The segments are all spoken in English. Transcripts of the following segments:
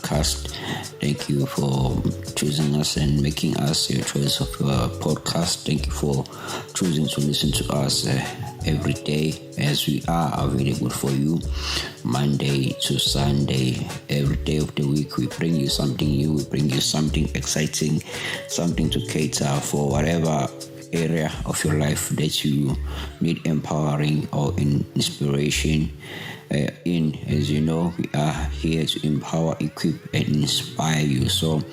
podcast. Thank you for choosing us and making us your choice of podcast. Thank you for choosing to listen to us every day, as we are available for you Monday to Sunday. Every day of the week we bring you something new, we bring you something exciting, something to cater for whatever area of your life that you need empowering or inspiration in. As you know, we are here to empower, equip, and inspire you. So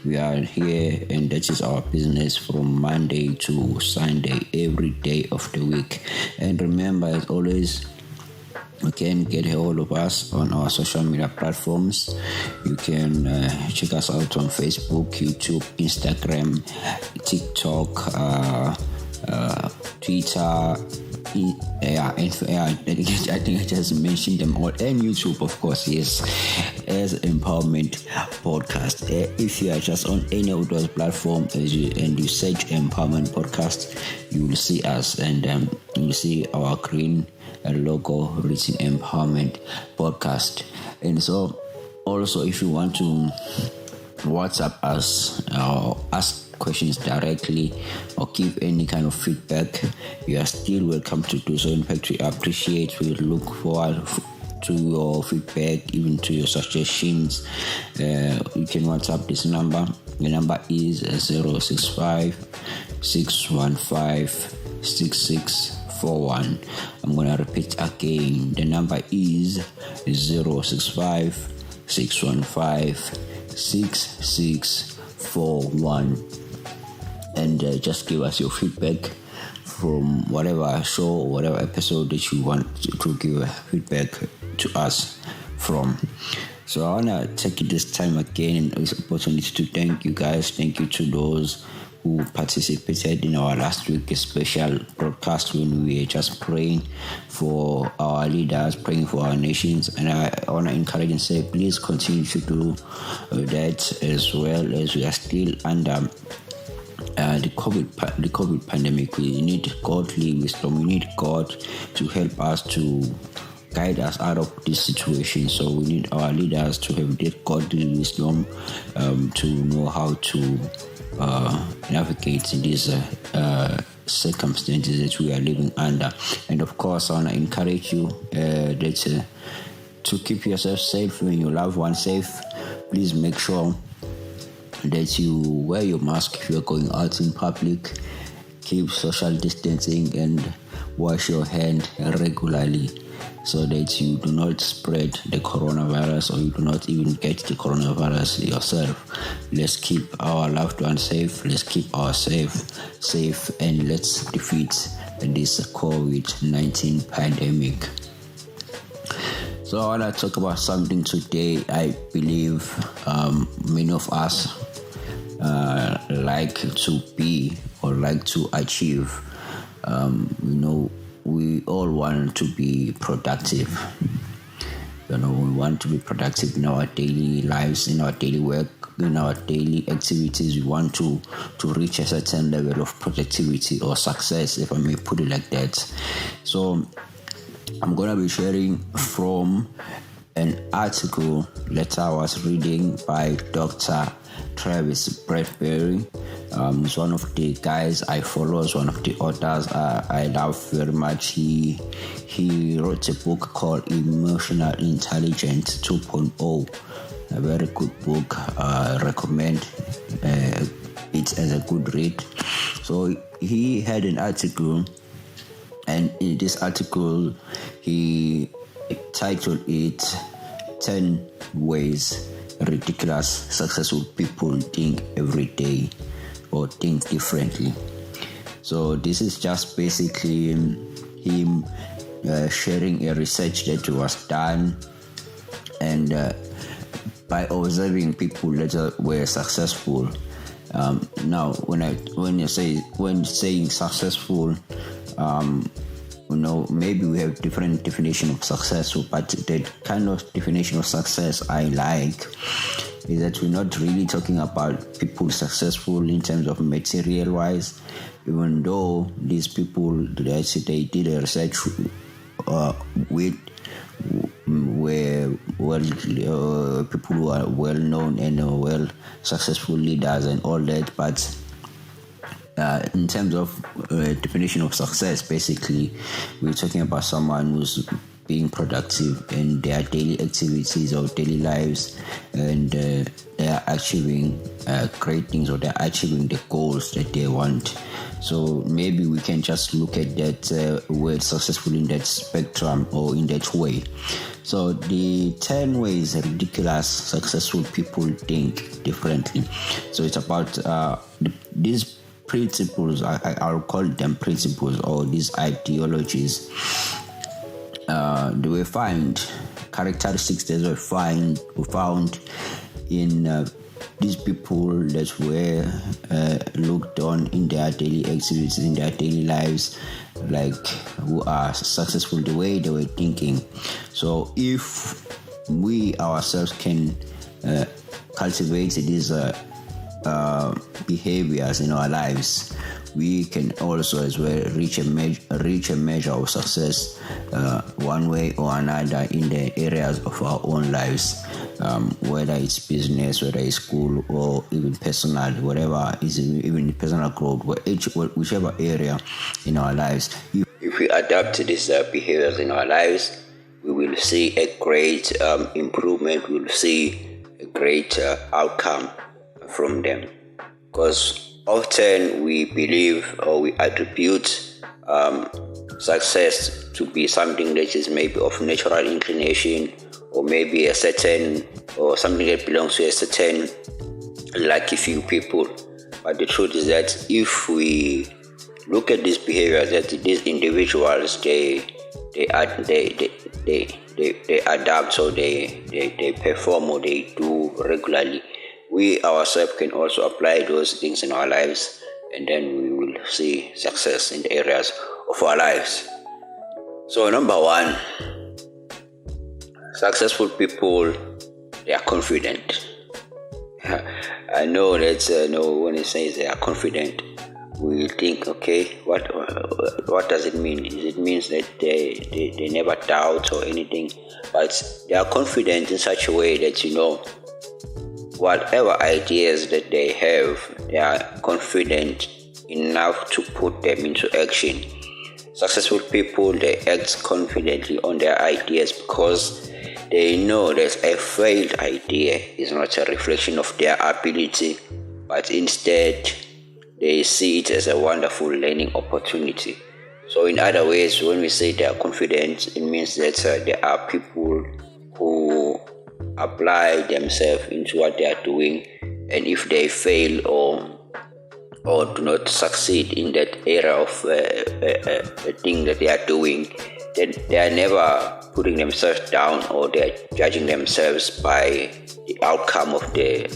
we are here, and that is our business from Monday to Sunday, every day of the week. And remember, as always, you can get a hold of us on our social media platforms. You can check us out on Facebook, YouTube, Instagram, TikTok, Twitter. I think I just mentioned them all, and YouTube, of course, yes, as Empowerment Podcast. If you are just on any of those platforms and you search Empowerment Podcast, you will see us, and you will see our green logo written Empowerment Podcast. And so, also, if you want to WhatsApp us or ask questions directly or give any kind of feedback, you are still welcome to do so. In fact, we appreciate, we look forward to your feedback, even to your suggestions. You can WhatsApp this number. The number is 065-615-6641. I'm going to repeat again. The number is 065-615-6641. And just give us your feedback from whatever show or whatever episode that you want to give feedback to us from. So I want to take this time again and this opportunity to thank you guys. Thank you to those who participated in our last week's special broadcast when we were just praying for our leaders, praying for our nations. And I want to encourage and say, please continue to do that, as well as we are still under the COVID pandemic. We need godly wisdom. We need God to help us, to guide us out of this situation. So we need our leaders to have that godly wisdom to know how to navigate these circumstances that we are living under. And of course, I want to encourage you to keep yourself safe and your loved ones safe. Please make sure that you wear your mask if you're going out in public, keep social distancing, and wash your hand regularly so that you do not spread the coronavirus, or you do not even get the coronavirus yourself. Let's keep our loved ones safe, let's keep ourselves safe, and let's defeat this COVID-19 pandemic. So I want to talk about something today. I believe many of us like to be or like to achieve. We all want to be productive. We want to be productive in our daily lives, in our daily work, in our daily activities. We want to reach a certain level of productivity or success, if I may put it like that. So I'm going to be sharing from an article that I was reading by Dr. Travis Bradberry. He's one of the guys I follow, is one of the authors I love very much. He wrote a book called Emotional Intelligence 2.0, a very good book. Recommend it as a good read. So he had an article, and in this article he titled it 10 Ways Ridiculous Successful People Think Every Day or Think Differently. So this is just basically him sharing a research that was done, and by observing people that were successful. Now when saying successful, maybe we have different definition of success, but the kind of definition of success I like is that we're not really talking about people successful in terms of material wise, even though these people that they did a research with where people who are well known and well successful leaders and all that, but in terms of definition of success, basically, we're talking about someone who's being productive in their daily activities or daily lives, and they are achieving great things, or they're achieving the goals that they want. So maybe we can just look at that word successful in that spectrum or in that way. So the 10 ways ridiculous successful people think differently. So it's about these principles. I'll call them principles, or these ideologies. They were found characteristics that were found in these people that were looked on in their daily activities, in their daily lives, like who are successful, the way they were thinking. So if we ourselves can cultivate these behaviors in our lives, we can also as well reach a measure of success one way or another in the areas of our own lives, whether it's business, whether it's school, or even personal, whatever is even personal growth, whichever area in our lives. If we adapt to these behaviors in our lives, we will see a great improvement. We will see a great outcome from them, because often we believe or we attribute success to be something that is maybe of natural inclination, or maybe a certain, or something that belongs to a certain lucky few people. But the truth is that if we look at these behaviors that these individuals they adapt, or they perform, or they do regularly, we ourselves can also apply those things in our lives, and then we will see success in the areas of our lives. So number one, successful people, they are confident. I know that when it says they are confident, we think, okay, what does it mean? It means that they never doubt or anything, but they are confident in such a way that whatever ideas that they have, they are confident enough to put them into action. Successful people, they act confidently on their ideas because they know that a failed idea is not a reflection of their ability, but instead they see it as a wonderful learning opportunity. So in other ways, when we say they are confident, it means that there are people who apply themselves into what they are doing, and if they fail or do not succeed in that area of a thing that they are doing, then they are never putting themselves down, or they are judging themselves by the outcome of the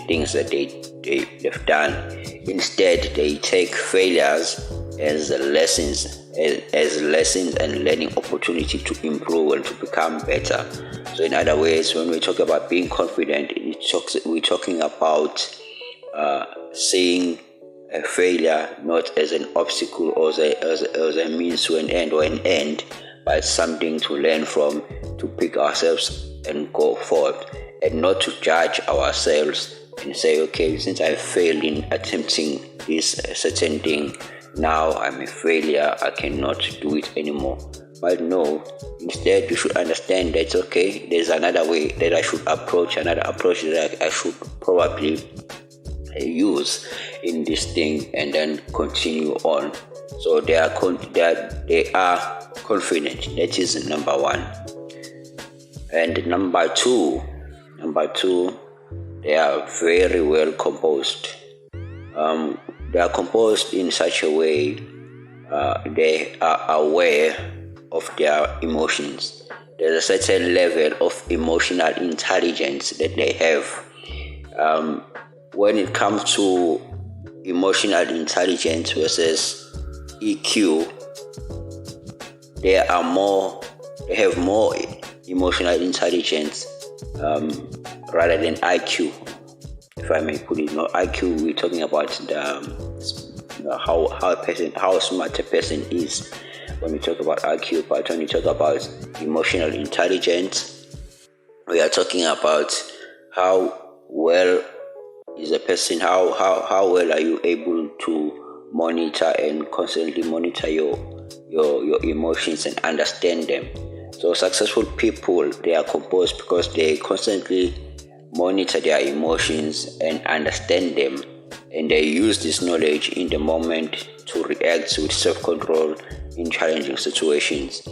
things that they've done. Instead, they take failures as lessons and learning opportunity to improve and to become better. So in other ways, when we talk about being confident, we're talking about seeing a failure not as an obstacle or as a means to an end, or an end, but something to learn from, to pick ourselves and go forward, and not to judge ourselves and say, okay, since I failed in attempting this certain thing, now I'm a failure, I cannot do it anymore. But no, instead you should understand that, okay, there's another way that I should approach, another approach that I should probably use in this thing, and then continue on. So they are confident. That is number one. And number two, they are very well composed. They are composed in such a way they are aware of their emotions. There's a certain level of emotional intelligence that they have. When it comes to emotional intelligence versus EQ, they have more emotional intelligence rather than IQ, if I may put it. IQ, we're talking about how smart a person is, when we talk about IQ, but when we talk about emotional intelligence, we are talking about how well is a person, how well are you able to monitor and constantly monitor your emotions and understand them. So successful people, they are composed because they constantly monitor their emotions and understand them, and they use this knowledge in the moment to react with self-control in challenging situations.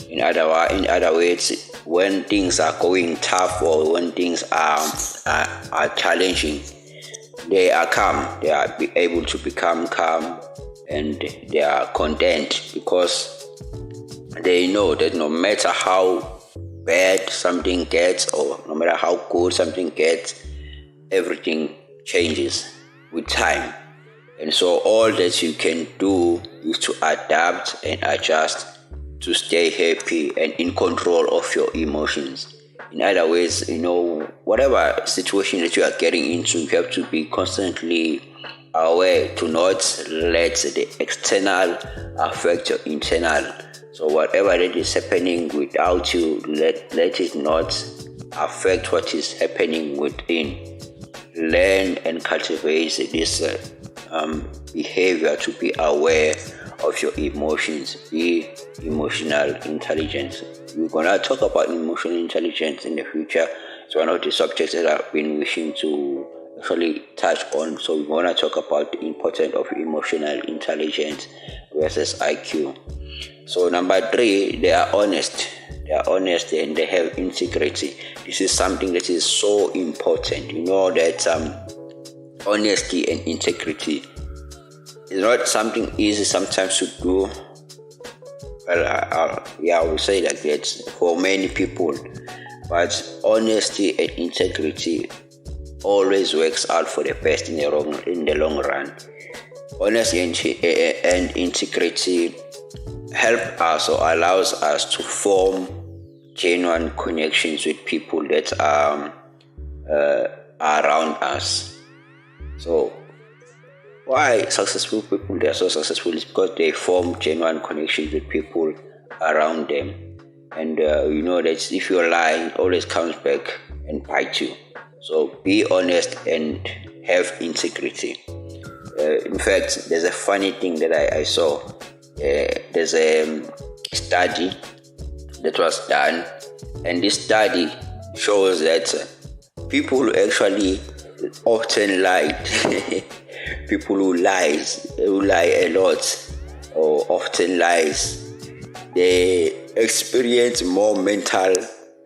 In other words, when things are going tough or when things are challenging, they are calm. They are able to become calm, and they are content because they know that no matter how bad something gets or no matter how good something gets, everything changes with time. And so all that you can do is to adapt and adjust to stay happy and in control of your emotions. In other ways, whatever situation that you are getting into, you have to be constantly aware to not let the external affect your internal. So whatever that is happening without you, let it not affect what is happening within. Learn and cultivate this behavior to be aware of your emotions. Be emotional intelligence. We're gonna talk about emotional intelligence in the future. It's one of the subjects that I've been wishing to actually touch on. So we're gonna talk about the importance of emotional intelligence versus IQ. So number 3, they are honest. They are honest and they have integrity. This is something that is so important. You know that honesty and integrity is not something easy sometimes to do. Well, I will say like that for many people. But honesty and integrity always works out for the best in the long run. Honesty and integrity help us or allows us to form genuine connections with people that are around us. So why successful people, they are so successful, is because they form genuine connections with people around them. And you know that if you lie, it always comes back and bite you. So be honest and have integrity. In fact, there's a funny thing that I saw. There's a study that was done, and this study shows that people who actually often lie, people who lie a lot or often lies, they experience more mental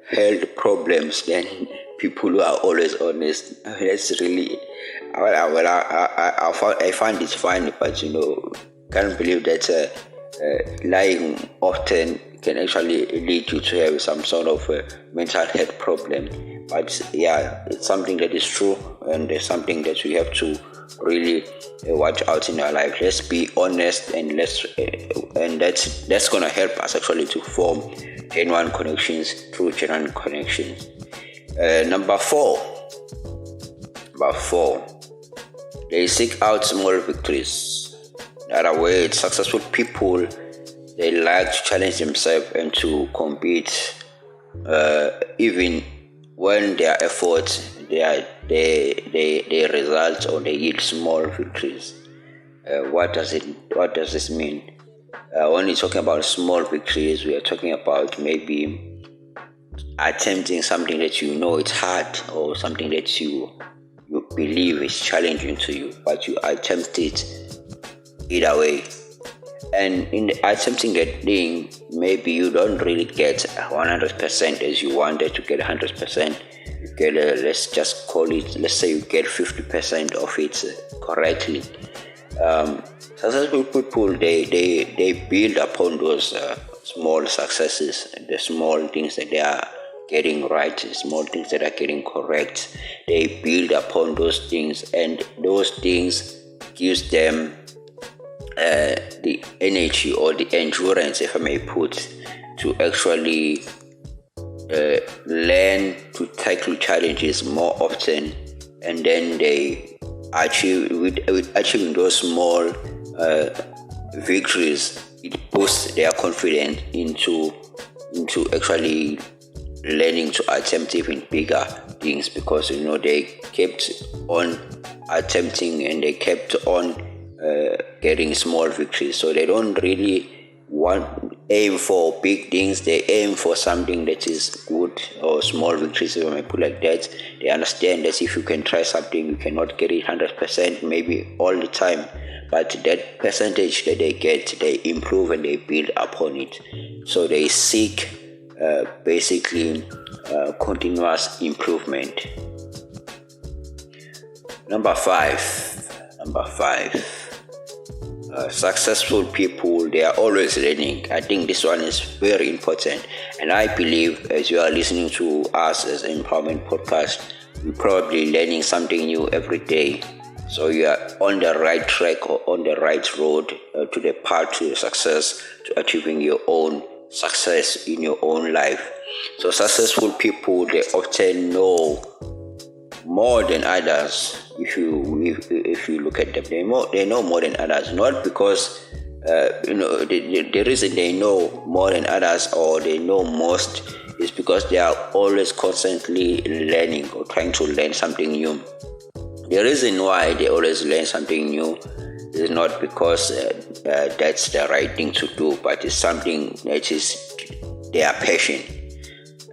health problems than people who are always honest. That's really, I find it funny, but can't believe that lying often can actually lead you to have some sort of mental health problem. But yeah, it's something that is true, and it's something that we have to really watch out in our life. Let's be honest, and that's gonna help us actually to form genuine connections through genuine connections. Number four, they seek out small victories. In other words, successful people, they like to challenge themselves and to compete, even when their efforts they result or they yield small victories. What does this mean? When we're talking about small victories, we are talking about maybe attempting something that you know it's hard, or something that you believe is challenging to you, but you attempt it either way. And in attempting that thing, maybe you don't really get 100% as you wanted to get 100%. You get, let's just call it, let's say you get 50% of it correctly. Successful people, they build upon those small successes, the small things that they are getting right, small things that are getting correct. They build upon those things, and those things gives them the energy or the endurance, if I may put, to actually learn to tackle challenges more often, and then they achieve with achieving those small victories, it boosts their confidence into actually learning to attempt even bigger things, because they kept on attempting and they kept on getting small victories. So they don't really aim for big things. They aim for something that is good, or small victories, if I may put like that. They understand that if you can try something, you cannot get it 100% maybe all the time, but that percentage that they get, they improve and they build upon it. So they seek basically continuous improvement. Number five, successful people, they are always learning. I think this one is very important, and I believe as you are listening to us as an empowerment podcast, you're probably learning something new every day. So you are on the right track or on the right road to the path to success, to achieving your own success in your own life. So successful people, they often know more than others. If you look at them, they know more than others, not because the reason they know more than others or they know most is because they are always constantly learning or trying to learn something new. The reason why they always learn something new is not because that's the right thing to do, but it's something that is their passion.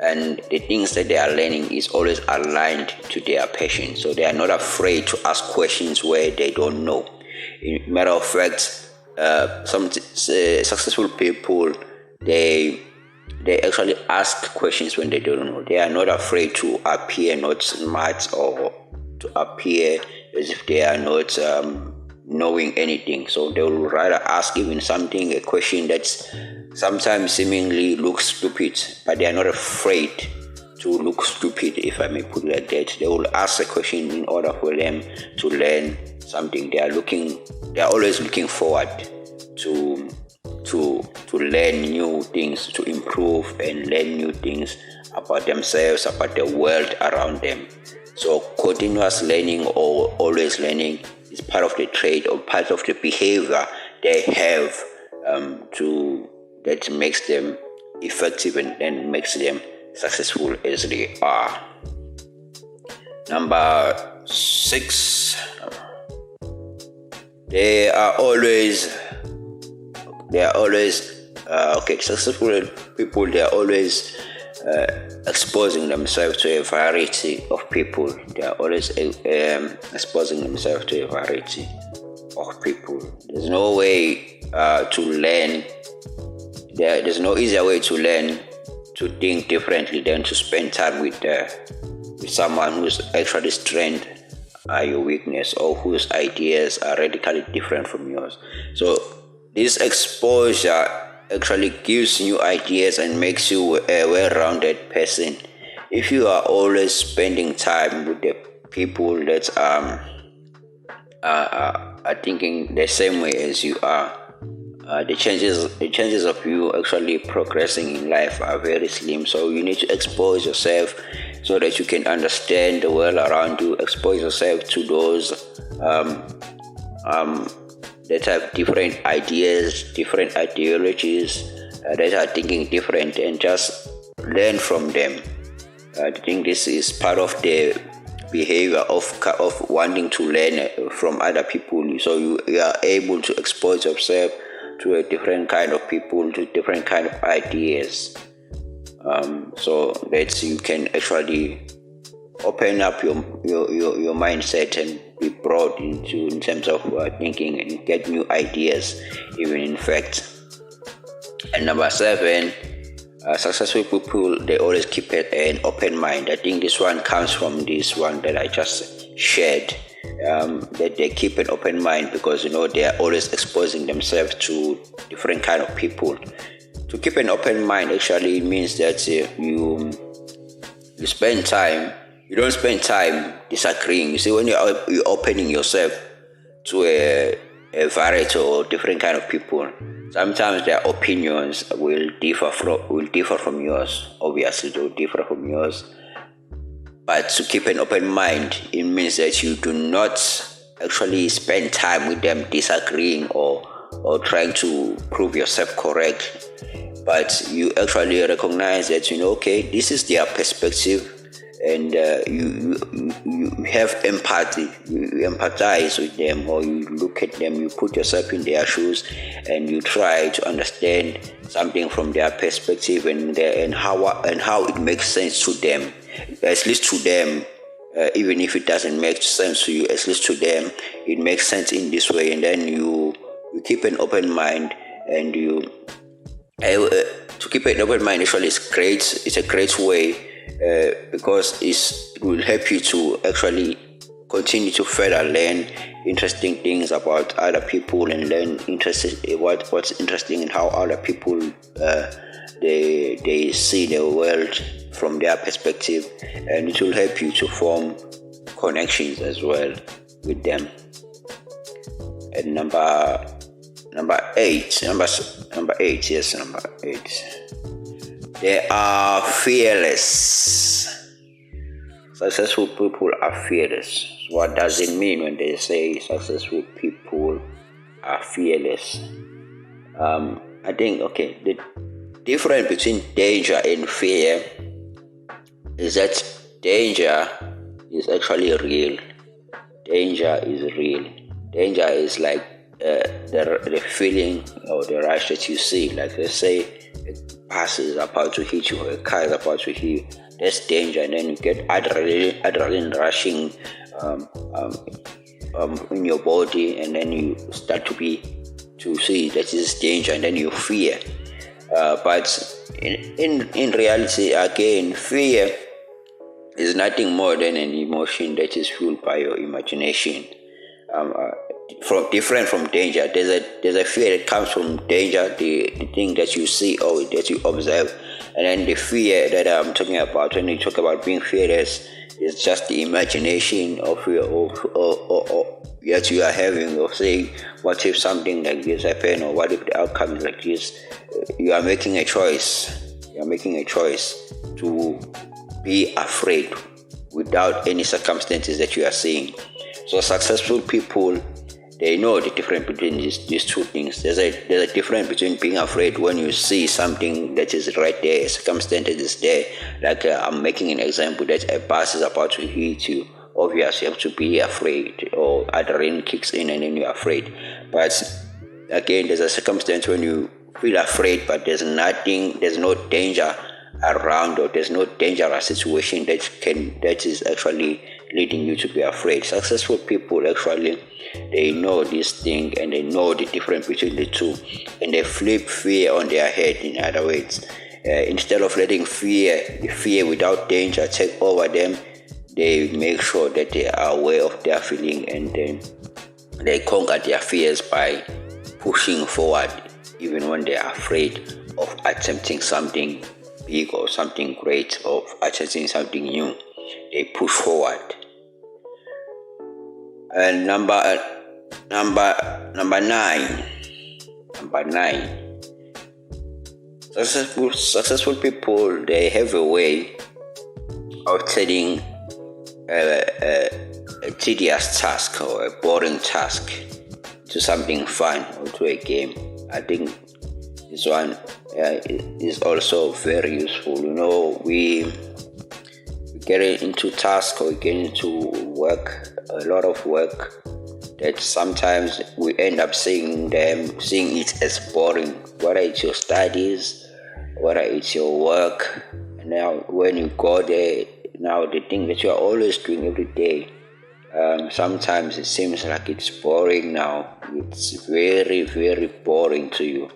And the things that they are learning is always aligned to their passion. So they are not afraid to ask questions where they don't know. In matter of fact, some successful people, they actually ask questions when they don't know. They are not afraid to appear not smart or to appear as if they are not knowing anything. So they will rather ask even a question that's sometimes seemingly looks stupid, but they are not afraid to look stupid, if I may put it like that. They will ask a question in order for them to learn something. They are always looking forward to learn new things, to improve and learn new things about themselves, about the world around them. So continuous learning or always learning is part of the trait or part of the behavior they have that makes them effective and makes them successful as they are. Number 6, they are always successful people. They are always exposing themselves to a variety of people. They are always exposing themselves to a variety of people. There's no way to learn. There's no easier way to learn to think differently than to spend time with someone whose actually strength are your weakness, or whose ideas are radically different from yours. So this exposure actually gives new ideas and makes you a well-rounded person. If you are always spending time with the people that are thinking the same way as you are, the chances of you actually progressing in life are very slim. So you need to expose yourself so that you can understand the world around you. Expose yourself to those that have different ideas, different ideologies, that are thinking different, and just learn from them. I think this is part of the behavior of wanting to learn from other people. So you are able to expose yourself to a different kind of people, to different kind of ideas, so that you can actually open up your mindset and be broad in terms of thinking and get new ideas, even in fact. And number 7, successful people, they always keep an open mind. I think this one comes from this one that I just shared, that they keep an open mind because they are always exposing themselves to different kind of people. To keep an open mind actually means that you spend time. You don't spend time disagreeing. You see, when you're opening yourself to a variety or different kind of people, sometimes their opinions will differ from yours. Obviously, they will differ from yours. But to keep an open mind, it means that you do not actually spend time with them disagreeing or or trying to prove yourself correct, but you actually recognize that, okay, this is their perspective, and you have empathy, you empathize with them, or you look at them, you put yourself in their shoes, and you try to understand something from their perspective, and how it makes sense to them, at least to them. Even if it doesn't make sense to you, at least to them it makes sense in this way, and then you keep an open mind, and to keep an open mind actually is great. It's a great way, because it will help you to actually continue to further learn interesting things about other people, and learn what's interesting in how other people they see the world from their perspective, and it will help you to form connections as well with them. And number eight, they are fearless. Successful people are fearless. What does it mean when they say successful people are fearless? I think, the difference between danger and fear is that danger is actually real. Danger is real. Danger is like the feeling or the rush that you see. Like, let's say a bus is about to hit you, or a car is about to hit you. That's danger, and then you get adrenaline rushing in your body, and then you start to see that this is danger, and then you fear. But in reality, again, fear is nothing more than an emotion that is fueled by your imagination. Different from danger. There's a fear that comes from danger, the thing that you see or that you observe, and then the fear that I'm talking about when you talk about being fearless is just the imagination of that you are having, of saying, what if something like this happen, or what if the outcome is like this? You are making a choice. You are making a choice to be afraid without any circumstances that you are seeing. So successful people, they know the difference between these two things. There's a difference between being afraid when you see something that is right there, circumstances is there. Like I'm making an example that a bus is about to hit you. Obviously, you have to be afraid, or adrenaline kicks in and then you're afraid. But again, there's a circumstance when you feel afraid, but there's no danger around, or there's no dangerous situation that is actually leading you to be afraid. Successful people actually, they know this thing, and they know the difference between the two, and they flip fear on their head. In other words, instead of letting the fear without danger take over them, they make sure that they are aware of their feeling, and then they conquer their fears by pushing forward, even when they are afraid of attempting something big or something great, or attempting something new. They push forward. And number 9. Successful people, they have a way of turning a tedious task or a boring task to something fun, or to a game. I think this one is also very useful. We get into task, or get into work, a lot of work, that sometimes we end up seeing it as boring, whether it's your studies, whether it's your work. And now when you go there, now the thing that you are always doing every day, sometimes it seems like it's boring now. It's very, very boring to you.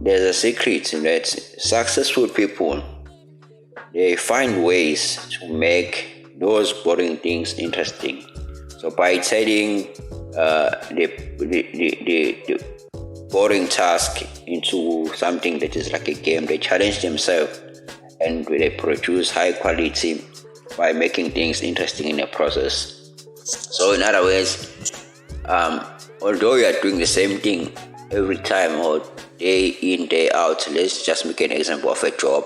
There's a secret in that successful people, they find ways to make those boring things interesting. So by turning the boring task into something that is like a game, they challenge themselves, and they produce high quality by making things interesting in the process. So in other words, although you are doing the same thing every time, or day in, day out, let's just make an example of a job.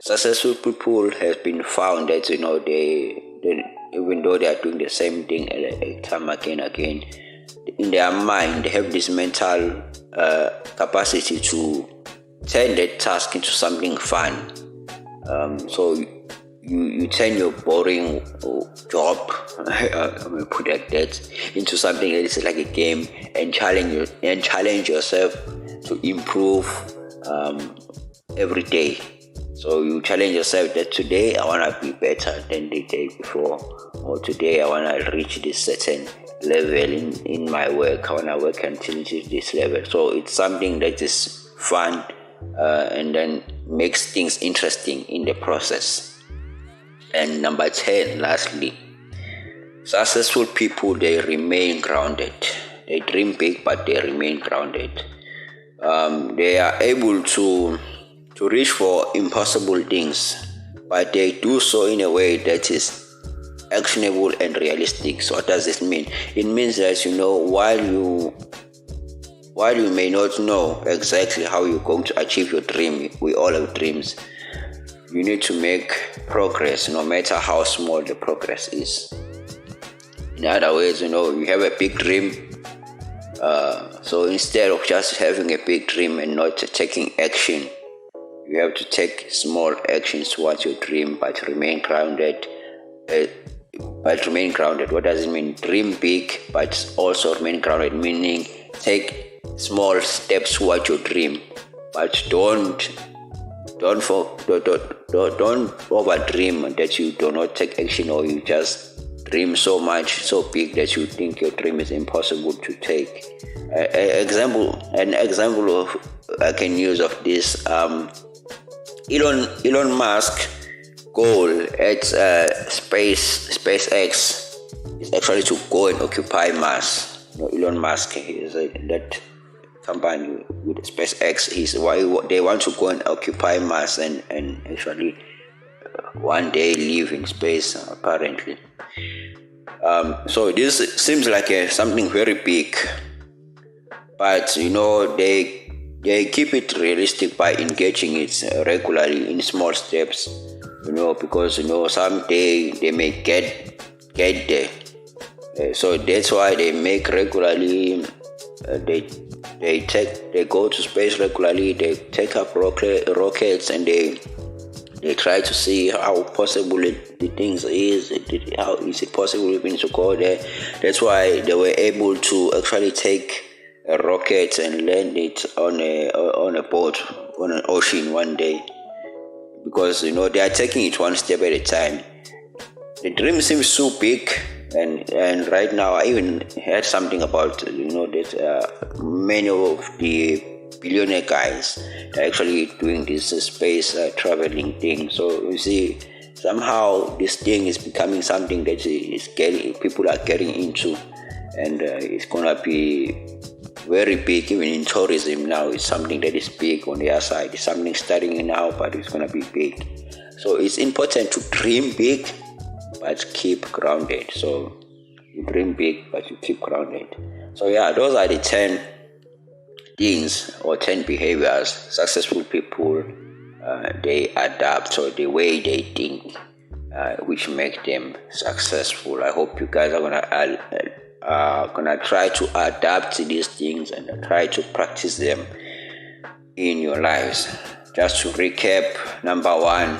Successful people have been found that they even though they are doing the same thing time again, in their mind, they have this mental capacity to turn that task into something fun. So you turn your boring job, I'm gonna put it like that, into something that is like a game, and challenge yourself to improve every day. So you challenge yourself that today I want to be better than the day before, or today I want to reach this certain level in my work. I want to work until this level. So it's something that is fun and then makes things interesting in the process. And number 10, lastly, successful people, they remain grounded. They dream big, but they remain grounded. They are able to reach for impossible things, but they do so in a way that is actionable and realistic. So what does this mean? It means that, while you may not know exactly how you're going to achieve your dream, we all have dreams, you need to make progress, no matter how small the progress is. In other words, you have a big dream, so instead of just having a big dream and not taking action, you have to take small actions towards your dream, but remain grounded. What does it mean? Dream big, but also remain grounded, meaning take small steps towards your dream, but don't overdream that you do not take action, or you just dream so much, so big that you think your dream is impossible to take. An example of I can use of this. Elon Musk goal at SpaceX is actually to go and occupy Mars. Elon Musk is that company with SpaceX. Is why they want to go and occupy Mars and actually one day live in space, apparently. So this seems like something very big, but they keep it realistic by engaging it regularly in small steps, because someday they may get there. So that's why they make regularly. They go to space regularly. They take up rockets, and they try to see how possible the things is. How is it possible even to go there? That's why they were able to actually take a rocket and land it on a boat on an ocean one day, because they are taking it one step at a time. The dream seems so big, and right now I even heard something about that many of the billionaire guys are actually doing this space traveling thing. So you see, somehow this thing is becoming something that people are getting into, and it's gonna be very big. Even in tourism now, it's something that is big on the other side. It's something starting now, but it's gonna be big. So it's important to dream big, but keep grounded. So you dream big, but you keep grounded. So those are the 10 things or 10 behaviors successful people they adapt, or the way they think, which make them successful. I hope you guys are gonna try to adapt to these things and try to practice them in your lives. Just to recap: number 1,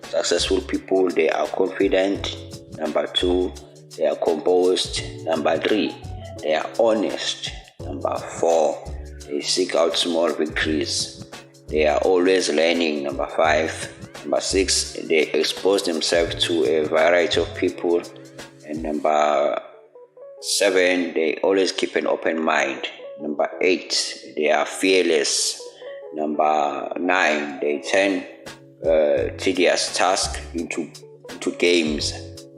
successful people, they are confident. Number 2, they are composed. Number 3, they are honest. Number 4, they seek out small victories. They are always learning. Number 5. Number 6, they expose themselves to a variety of people. And number 7, they always keep an open mind. Number 8, they are fearless. Number 9, they turn tedious tasks into games.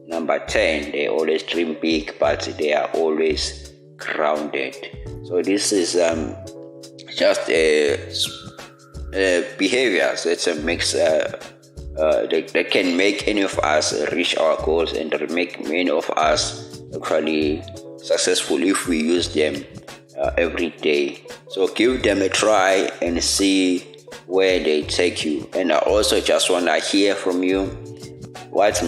Number 10, they always dream big, but they are always grounded. So this is just behaviors that makes that can make any of us reach our goals and make many of us actually successful if we use them every day. So give them a try and see where they take you. And I also just want to hear from you. What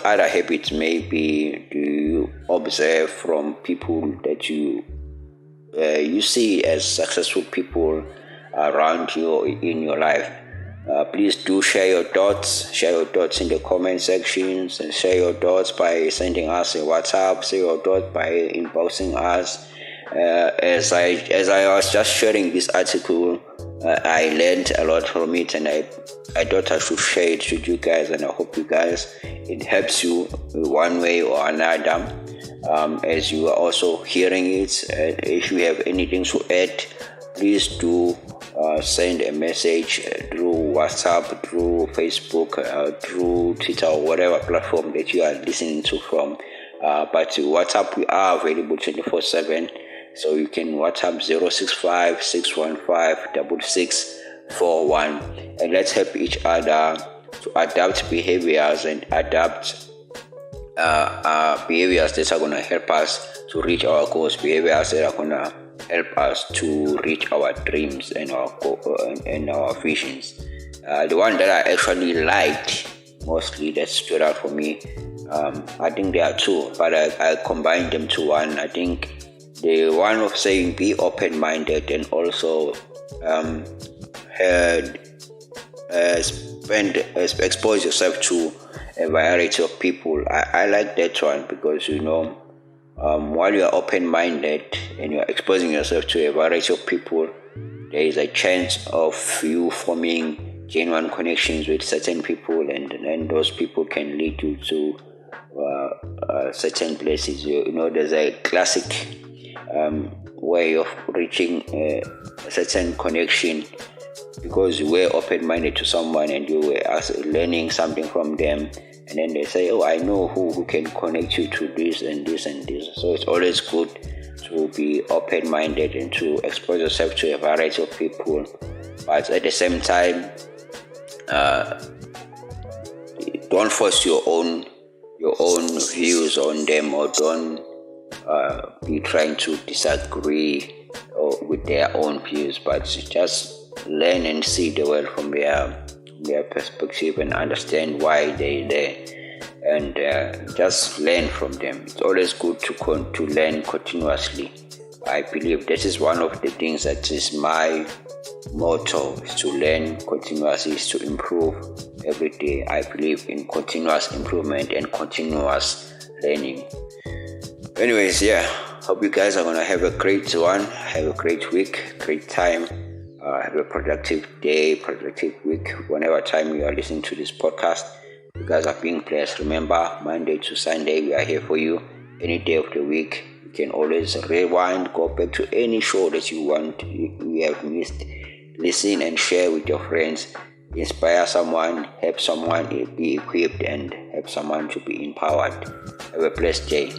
other habits maybe do you observe from people that you you see as successful people around you in your life. Please do share your thoughts. Share your thoughts in the comment sections, and share your thoughts by sending us a WhatsApp. Share your thoughts by inboxing us. As I was just sharing this article, I learned a lot from it, and I thought I should share it with you guys, and I hope you guys it helps you one way or another. As you are also hearing it, if you have anything to add, please do send a message through WhatsApp, through Facebook, through Twitter, or whatever platform that you are listening to from. But WhatsApp, we are available 24/7, so you can WhatsApp 065 615 6641, and let's help each other to adapt behaviors and adapt behaviors that are going to help us to reach our goals, behaviors that are going to help us to reach our dreams and our visions. The one that I actually liked mostly that stood out for me, I think there are two, but I combined them to one. I think the one of saying be open-minded and also expose yourself to a variety of people. I like that one because while you are open-minded and you are exposing yourself to a variety of people, there is a chance of you forming genuine connections with certain people, and those people can lead you to certain places. There's a classic way of reaching a certain connection because you were open-minded to someone and you were learning something from them, and then they say, I know who can connect you to this and this and this. So it's always good to be open-minded and to expose yourself to a variety of people, but at the same time, don't force your own views on them, or don't be trying to disagree with their own views, but just learn and see the world from their perspective and understand why they're there, and just learn from them. It's always good to learn continuously. I believe this is one of the things that is my motto, is to learn continuously, is to improve every day. I believe in continuous improvement and continuous learning. Anyways, hope you guys are going to have a great one, have a great week, great time. Have a productive day, productive week, whenever time you are listening to this podcast. You guys are being blessed. Remember, Monday to Sunday, we are here for you. Any day of the week, you can always rewind, go back to any show that you have missed. Listen and share with your friends. Inspire someone, help someone be equipped, and help someone to be empowered. Have a blessed day.